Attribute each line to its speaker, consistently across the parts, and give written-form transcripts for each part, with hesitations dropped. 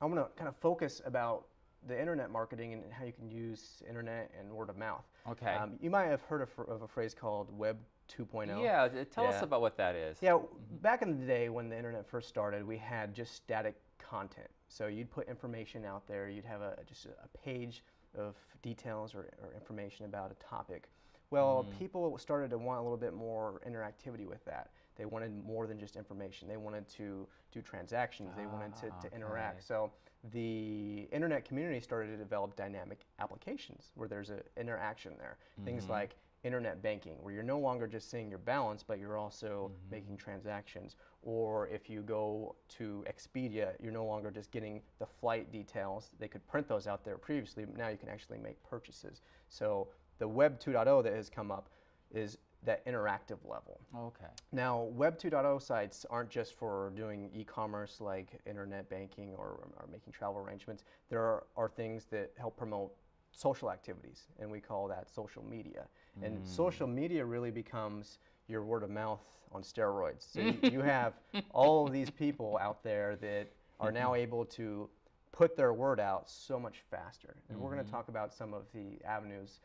Speaker 1: I'm going to kind of focus about the internet marketing and how you can use internet and word of mouth.
Speaker 2: Okay.
Speaker 1: You might have heard of a phrase called Web 2.0.
Speaker 2: Yeah, tell us about what that is.
Speaker 1: Yeah, back in the day when the internet first started, we had just static content. So you'd put information out there, you'd have just a page of details or information about a topic. Well, people started to want a little bit more interactivity with that. They wanted more than just information. They wanted to do transactions. They wanted to interact. So the internet community started to develop dynamic applications where there's an interaction there. Things like internet banking, where you're no longer just seeing your balance, but you're also making transactions. Or if you go to Expedia, you're no longer just getting the flight details. They could print those out there previously, but now you can actually make purchases. So the Web 2.0 that has come up is that interactive level.
Speaker 2: Okay.
Speaker 1: Now, Web 2.0 sites aren't just for doing e-commerce like internet banking or making travel arrangements. There are things that help promote social activities, and we call that social media. And social media really becomes your word of mouth on steroids. So you have all of these people out there that are now able to put their word out so much faster. And we're going to talk about some of the avenues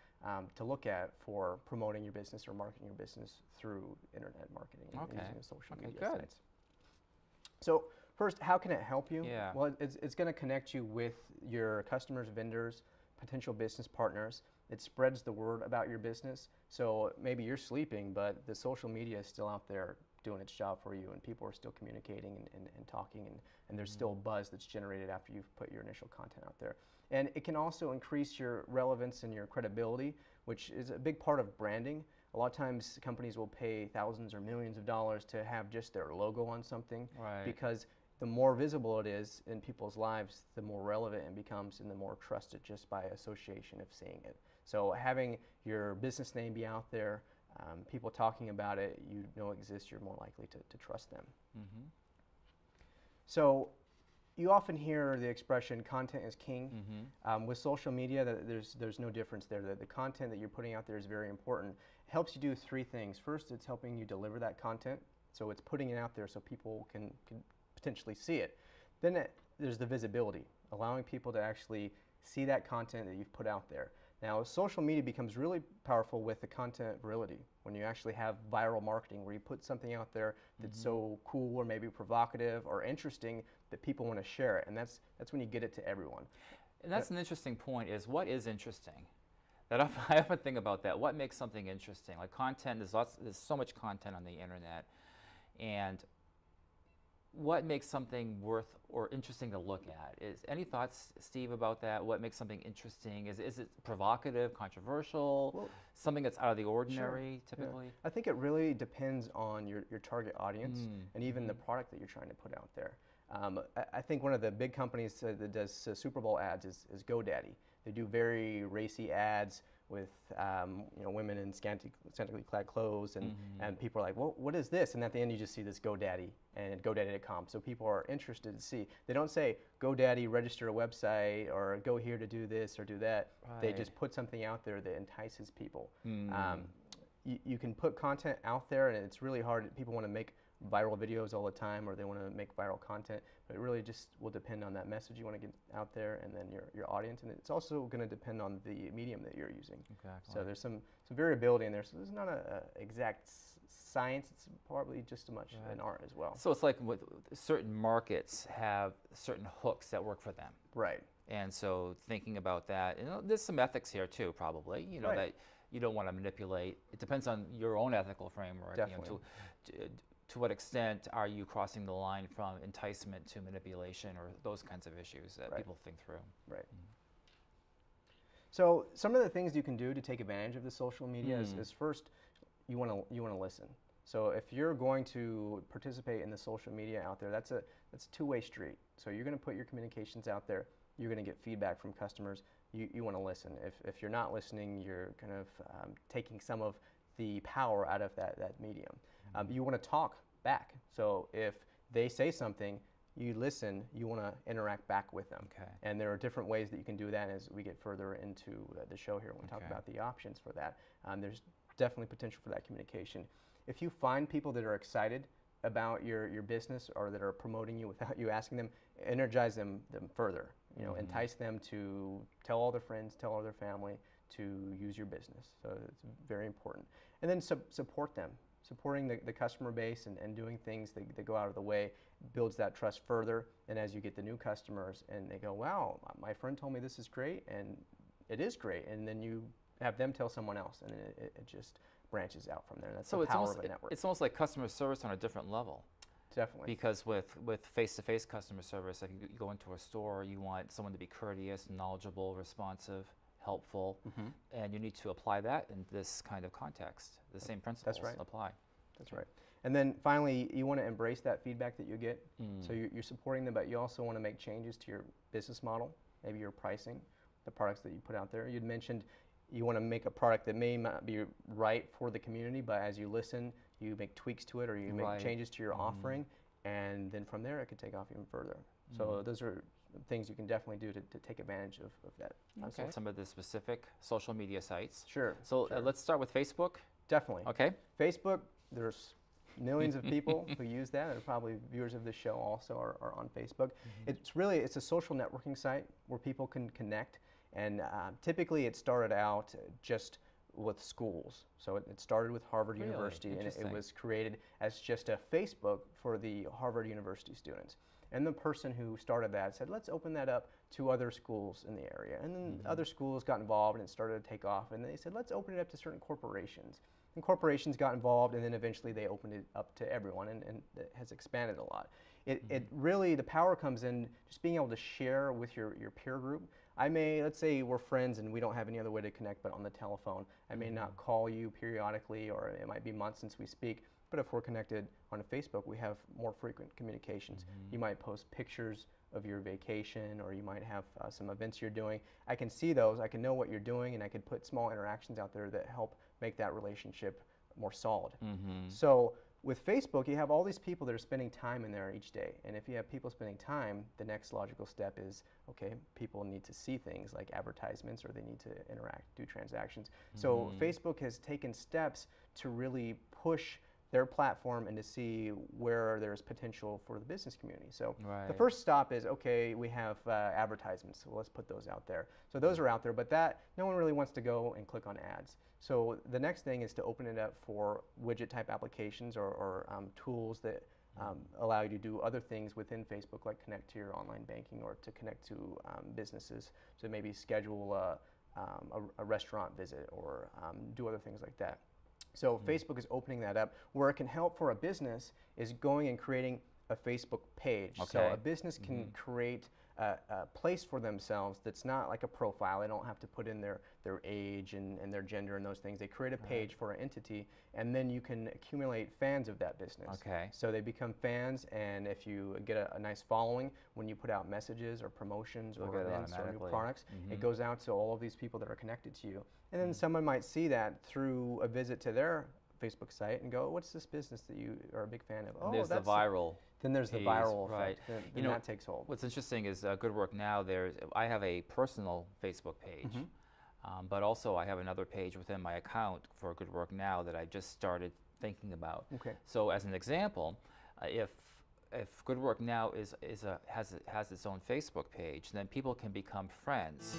Speaker 1: to look at for promoting your business or marketing your business through internet marketing and using social media sites. So first, how can it help you?
Speaker 2: Yeah.
Speaker 1: Well, it's going to connect you with your customers, vendors, potential business partners. It spreads the word about your business. So maybe you're sleeping, but the social media is still out there doing its job for you, and people are still communicating and talking, and there's still buzz that's generated after you've put your initial content out there. And it can also increase your relevance and your credibility, which is a big part of branding. A lot of times companies will pay thousands or millions of dollars to have just their logo on something, because the more visible it is in people's lives, the more relevant it becomes and the more trusted just by association of seeing it. So having your business name be out there, people talking about it, you know exists, you're more likely to trust them. So you often hear the expression content is king. With social media, there's no difference there. The content that you're putting out there is very important. It helps you do three things. First, it's helping you deliver that content. So it's putting it out there so people can potentially see it. Then there's the visibility, allowing people to actually see that content that you've put out there. Now, social media becomes really powerful with the content virility, when you actually have viral marketing, where you put something out there that's so cool or maybe provocative or interesting that people want to share it, and that's when you get it to everyone.
Speaker 2: And that's an interesting point, is what is interesting? I often think about that. What makes something interesting? Like content, there's so much content on the internet, and what makes something worth or interesting to look at? Any thoughts, Steve, about that? What makes something interesting? Is it provocative, controversial, something that's out of the ordinary, typically?
Speaker 1: Yeah. I think it really depends on your target audience and even the product that you're trying to put out there. I think one of the big companies that does Super Bowl ads is GoDaddy. They do very racy ads with women in scantily clad clothes, and people are like, well, what is this? And at the end you just see this GoDaddy and GoDaddy.com. So people are interested to see. They don't say, GoDaddy, register a website, or go here to do this or do that. They just put something out there that entices people. You can put content out there, and it's really hard. People want to make viral videos all the time, or they want to make viral content, but it really just will depend on that message you want to get out there, and then your audience, and it's also going to depend on the medium that you're using.
Speaker 2: Exactly.
Speaker 1: So there's some variability in there. So there's not an exact science. It's probably just as much an art as well.
Speaker 2: So it's like with certain markets have certain hooks that work for them.
Speaker 1: Right.
Speaker 2: And so thinking about that, there's some ethics here too, probably. That you don't want to manipulate. It depends on your own ethical framework.
Speaker 1: Definitely.
Speaker 2: To what extent are you crossing the line from enticement to manipulation, or those kinds of issues that people think through?
Speaker 1: Right. So some of the things you can do to take advantage of the social media is first, you want to listen. So if you're going to participate in the social media out there, that's a two-way street. So you're going to put your communications out there. You're going to get feedback from customers. You want to listen. If you're not listening, you're kind of taking some of the power out of that medium. You want to talk back. So if they say something, you listen, you want to interact back with them.
Speaker 2: Okay.
Speaker 1: And there are different ways that you can do that. As we get further into the show here, when we talk about the options for that, there's definitely potential for that communication. If you find people that are excited about your business or that are promoting you without you asking them, energize them further. You know, entice them to tell all their friends, tell all their family to use your business. So it's very important. And then support them. Supporting the customer base and doing things that go out of the way builds that trust further. And as you get the new customers and they go, wow, my friend told me this is great, and it is great. And then you have them tell someone else, and it just branches out from there. And that's the power of a network.
Speaker 2: It's almost like customer service on a different level.
Speaker 1: Definitely.
Speaker 2: Because with face-to-face customer service, if you go into a store, you want someone to be courteous, knowledgeable, responsive, helpful, and you need to apply that in this kind of context. The same principles apply.
Speaker 1: That's right. And then finally, you want to embrace that feedback that you get. So you're supporting them, but you also want to make changes to your business model, maybe your pricing, the products that you put out there. You'd mentioned you want to make a product that may not be right for the community, but as you listen, you make tweaks to it or you make changes to your offering, and then from there it could take off even further. So those are things you can definitely do to take advantage of that.
Speaker 2: Okay. Some of the specific social media sites.
Speaker 1: Sure.
Speaker 2: So let's start with Facebook.
Speaker 1: Definitely.
Speaker 2: Okay.
Speaker 1: Facebook, there's millions of people who use that, and probably viewers of this show also are on Facebook. It's a social networking site where people can connect, and typically it started out just with schools. So it started with Harvard University, and it was created as just a Facebook for the Harvard University students. And the person who started that said, let's open that up to other schools in the area. And then other schools got involved and it started to take off. And they said, let's open it up to certain corporations. And corporations got involved, and then eventually they opened it up to everyone, and it has expanded a lot. It really, the power comes in just being able to share with your peer group. Let's say we're friends and we don't have any other way to connect but on the telephone. I may not call you periodically, or it might be months since we speak. But if we're connected on Facebook, we have more frequent communications. You might post pictures of your vacation, or you might have some events you're doing. I can see those, I can know what you're doing, and I can put small interactions out there that help make that relationship more solid. So with Facebook, you have all these people that are spending time in there each day. And if you have people spending time, the next logical step is, okay, people need to see things like advertisements, or they need to interact, do transactions. So Facebook has taken steps to really push their platform and to see where there's potential for the business community. So the first stop is, okay, we have advertisements, so let's put those out there. So those are out there, but no one really wants to go and click on ads. So the next thing is to open it up for widget type applications or tools that allow you to do other things within Facebook, like connect to your online banking or to connect to businesses, to maybe schedule a restaurant visit or do other things like that. So Facebook is opening that up. Where it can help for a business is going and creating a Facebook page. So a business can create a place for themselves that's not like a profile. They don't have to put in their age and their gender and those things. They create a page for an entity, and then you can accumulate fans of that business. So they become fans, and if you get a nice following, when you put out messages or promotions or events or new products, it goes out to all of these people that are connected to you. And then someone might see that through a visit to their Facebook site and go, what's this business that you are a big fan of?
Speaker 2: Oh, there's the viral.
Speaker 1: Then there's the viral effect. Then that takes hold.
Speaker 2: What's interesting is Good Work Now. I have a personal Facebook page, but also I have another page within my account for Good Work Now that I just started thinking about. So as an example, if Good Work Now has its own Facebook page, then people can become friends.